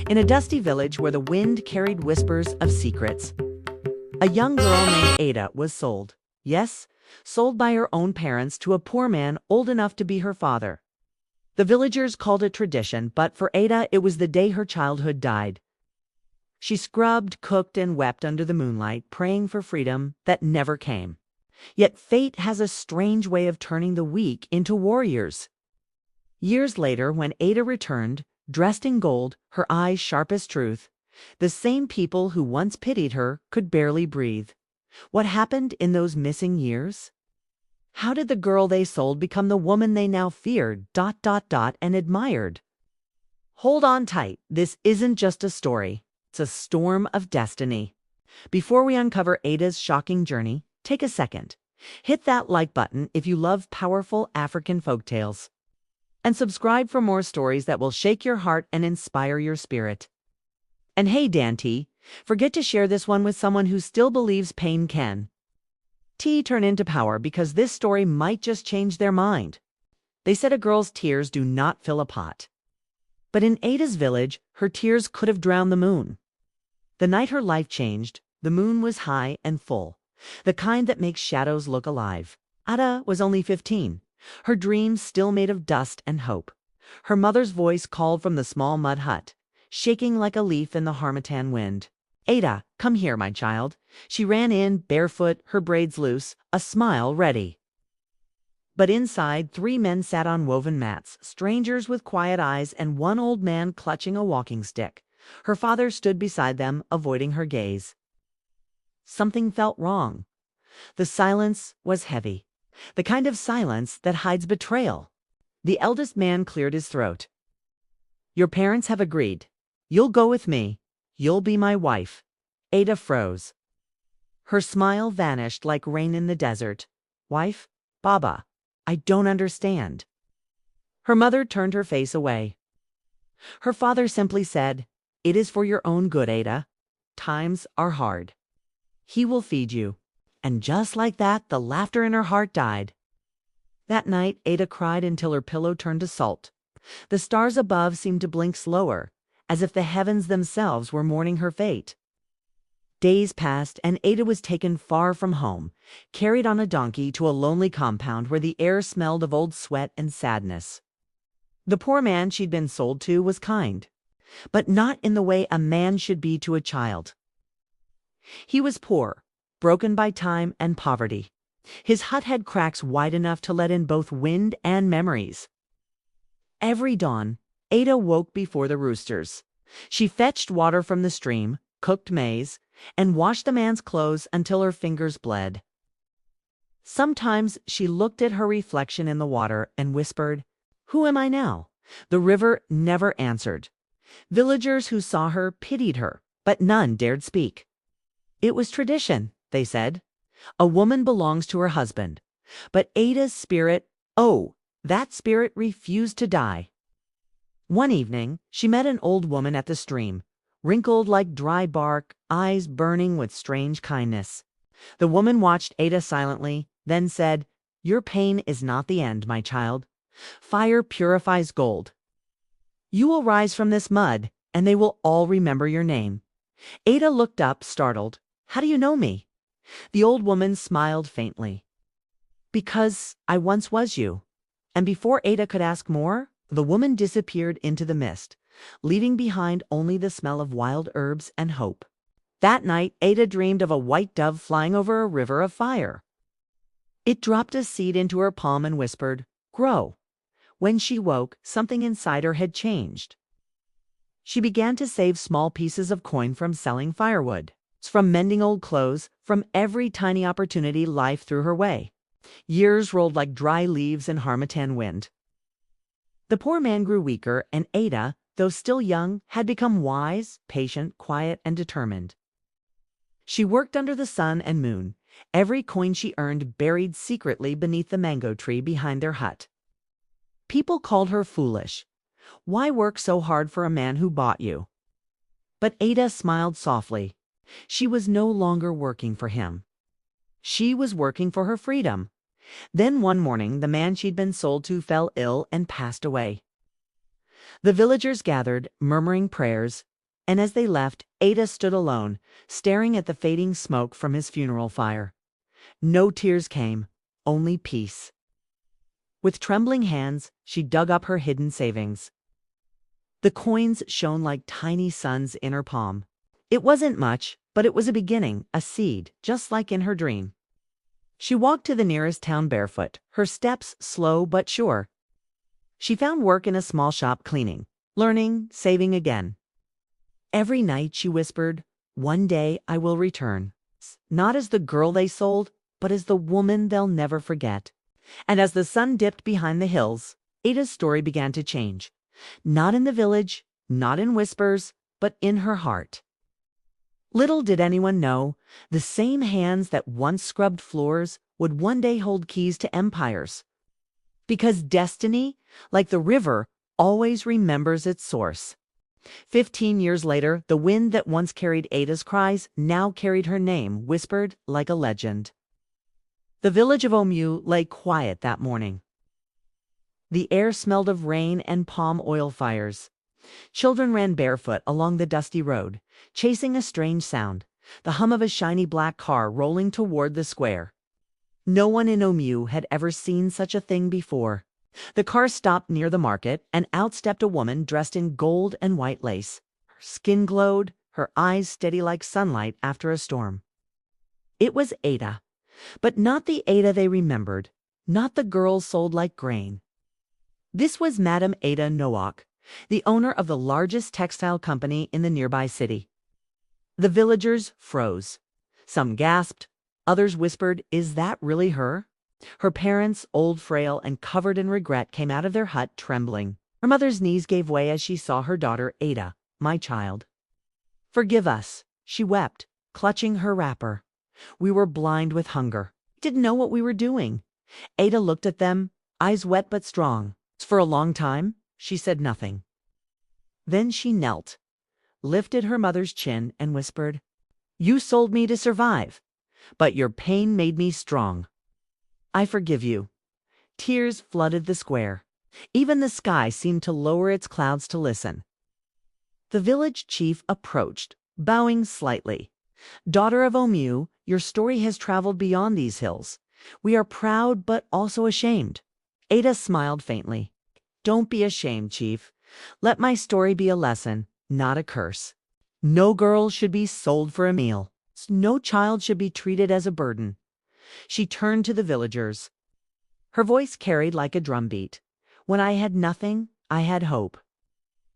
In a dusty village where the wind carried whispers of secrets, a young girl named Ada was sold. Yes, sold by her own parents to a poor man old enough to be her father. The villagers called it tradition, but for Ada it was the day her childhood died. She scrubbed, cooked, and wept under the moonlight, praying for freedom that never came. Yet fate has a strange way of turning the weak into warriors. Years later, when Ada returned, dressed in gold, her eyes sharp as truth, the same people who once pitied her could barely breathe. What happened in those missing years? How did the girl they sold become the woman they now feared, and admired? Hold on tight. This isn't just a story. It's a storm of destiny. Before we uncover Ada's shocking journey, take a second. Hit that like button if you love powerful African folktales. And subscribe for more stories that will shake your heart and inspire your spirit. And hey, Dante, forget to share this one with someone who still believes pain can turn into power, because this story might just change their mind. They said a girl's tears do not fill a pot. But in Ada's village, her tears could have drowned the moon. The night her life changed, the moon was high and full, the kind that makes shadows look alive. Ada was only 15, her dreams still made of dust and hope. Her mother's voice called from the small mud hut, shaking like a leaf in the harmattan wind. Ada, come here, my child. She ran in, barefoot, her braids loose, a smile ready. But inside, 3 men sat on woven mats, strangers with quiet eyes and one old man clutching a walking stick. Her father stood beside them, avoiding her gaze. Something felt wrong. The silence was heavy, the kind of silence that hides betrayal. The eldest man cleared his throat. Your parents have agreed. You'll go with me. You'll be my wife. Ada froze. Her smile vanished like rain in the desert. Wife? Baba, I don't understand. Her mother turned her face away. Her father simply said, it is for your own good, Ada. Times are hard. He will feed you. And just like that, the laughter in her heart died. That night, Ada cried until her pillow turned to salt. The stars above seemed to blink slower, as if the heavens themselves were mourning her fate. Days passed, and Ada was taken far from home, carried on a donkey to a lonely compound where the air smelled of old sweat and sadness. The poor man she'd been sold to was kind, but not in the way a man should be to a child. He was poor, broken by time and poverty. His hut had cracks wide enough to let in both wind and memories. Every dawn, Ada woke before the roosters. She fetched water from the stream, cooked maize, and washed the man's clothes until her fingers bled. Sometimes she looked at her reflection in the water and whispered, "Who am I now?" The river never answered. Villagers who saw her pitied her, but none dared speak. It was tradition, they said. A woman belongs to her husband. But Ada's spirit, that spirit refused to die. One evening, she met an old woman at the stream, wrinkled like dry bark, eyes burning with strange kindness. The woman watched Ada silently, then said, "Your pain is not the end, my child. Fire purifies gold. You will rise from this mud, and they will all remember your name." Ada looked up, startled. "How do you know me?" The old woman smiled faintly. "Because I once was you." And before Ada could ask more, the woman disappeared into the mist, leaving behind only the smell of wild herbs and hope. That night, Ada dreamed of a white dove flying over a river of fire. It dropped a seed into her palm and whispered, "Grow." When she woke, something inside her had changed. She began to save small pieces of coin from selling firewood, from mending old clothes, from every tiny opportunity life threw her way. Years rolled like dry leaves in harmattan wind. The poor man grew weaker, and Ada, though still young, had become wise, patient, quiet, and determined. She worked under the sun and moon, every coin she earned buried secretly beneath the mango tree behind their hut. People called her foolish. Why work so hard for a man who bought you? But Ada smiled softly. She was no longer working for him. She was working for her freedom. Then one morning, the man she'd been sold to fell ill and passed away. The villagers gathered, murmuring prayers, And as they left, Ada stood alone, staring at the fading smoke from his funeral fire. No tears came, only peace. With trembling hands, she dug up her hidden savings. The coins shone like tiny suns in her palm. It wasn't much, but it was a beginning, a seed, just like in her dream. She walked to the nearest town barefoot, her steps slow but sure. She found work in a small shop cleaning, learning, saving again. Every night she whispered, "One day I will return." Not as the girl they sold, but as the woman they'll never forget. And as the sun dipped behind the hills, Ada's story began to change. Not in the village, not in whispers, but in her heart. Little did anyone know, the same hands that once scrubbed floors would one day hold keys to empires. Because destiny, like the river, always remembers its source. 15 years later, the wind that once carried Ada's cries now carried her name, whispered like a legend. The village of Omu lay quiet that morning. The air smelled of rain and palm oil fires. Children ran barefoot along the dusty road, chasing a strange sound, the hum of a shiny black car rolling toward the square. No one in Omu had ever seen such a thing before. The car stopped near the market, and out stepped a woman dressed in gold and white lace. Her skin glowed, her eyes steady like sunlight after a storm. It was Ada, but not the Ada they remembered, not the girl sold like grain. This was Madame Ada Nowak, the owner of the largest textile company in the nearby city. The villagers froze. Some gasped, others whispered, "Is that really her?" Her parents, old, frail, and covered in regret, came out of their hut trembling. Her mother's knees gave way as she saw her daughter, Ada, "My child. Forgive us," she wept, clutching her wrapper. "We were blind with hunger. Didn't know what we were doing." Ada looked at them, eyes wet but strong. For a long time, she said nothing. Then she knelt, lifted her mother's chin, and whispered, "You sold me to survive, but your pain made me strong. I forgive you." Tears flooded the square. Even the sky seemed to lower its clouds to listen. The village chief approached, bowing slightly. "Daughter of Omu, your story has traveled beyond these hills. We are proud but also ashamed." Ada smiled faintly. "Don't be ashamed, chief. Let my story be a lesson, not a curse. No girl should be sold for a meal. No child should be treated as a burden." She turned to the villagers. Her voice carried like a drumbeat. "When I had nothing, I had hope.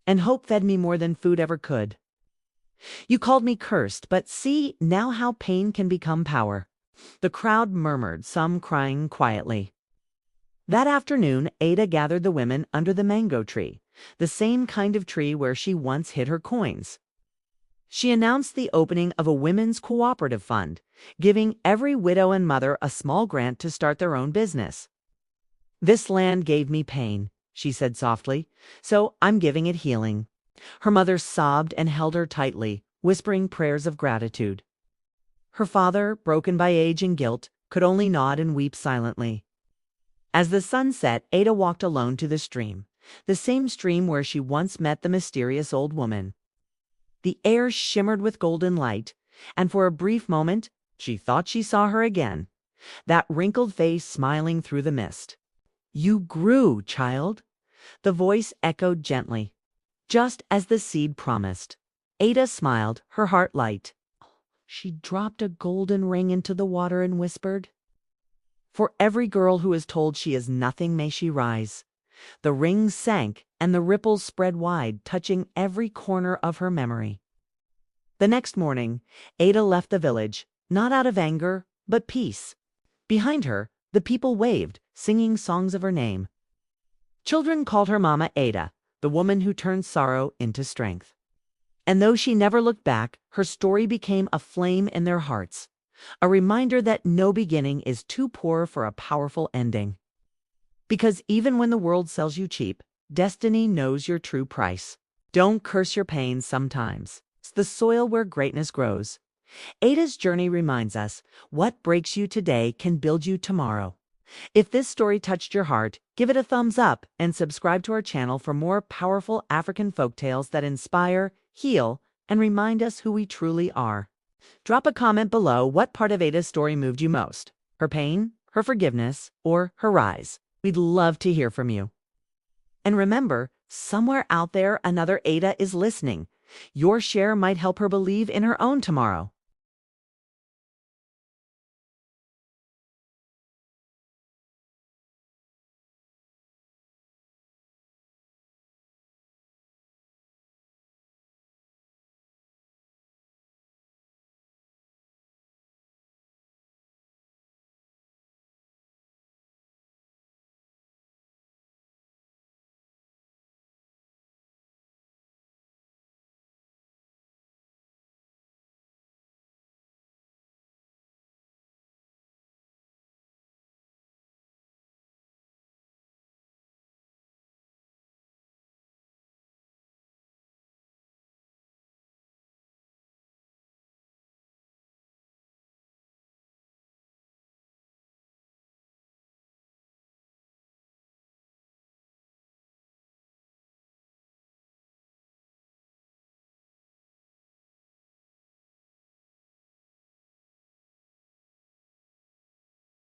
And hope fed me more than food ever could. You called me cursed, but see now how pain can become power." The crowd murmured, some crying quietly. That afternoon, Ada gathered the women under the mango tree, the same kind of tree where she once hid her coins. She announced the opening of a women's cooperative fund, giving every widow and mother a small grant to start their own business. "This land gave me pain," she said softly, "so I'm giving it healing." Her mother sobbed and held her tightly, whispering prayers of gratitude. Her father, broken by age and guilt, could only nod and weep silently. As the sun set, Ada walked alone to the stream, the same stream where she once met the mysterious old woman. The air shimmered with golden light, and for a brief moment she thought she saw her again, that wrinkled face smiling through the mist. "You grew, child," the voice echoed gently, just as the seed promised. Ada smiled, her heart light. She dropped a golden ring into the water and whispered, "For every girl who is told she is nothing, may she rise." The ring sank, and the ripples spread wide, touching every corner of her memory. The next morning, Ada left the village, not out of anger, but peace. Behind her, the people waved, singing songs of her name. Children called her Mama Ada, the woman who turned sorrow into strength. And though she never looked back, her story became a flame in their hearts, a reminder that no beginning is too poor for a powerful ending. Because even when the world sells you cheap, destiny knows your true price. Don't curse your pain sometimes. It's the soil where greatness grows. Ada's journey reminds us, what breaks you today can build you tomorrow. If this story touched your heart, give it a thumbs up and subscribe to our channel for more powerful African folktales that inspire, heal, and remind us who we truly are. Drop a comment below what part of Ada's story moved you most: her pain, her forgiveness, or her rise. We'd love to hear from you. And remember, somewhere out there, another Ada is listening. Your share might help her believe in her own tomorrow.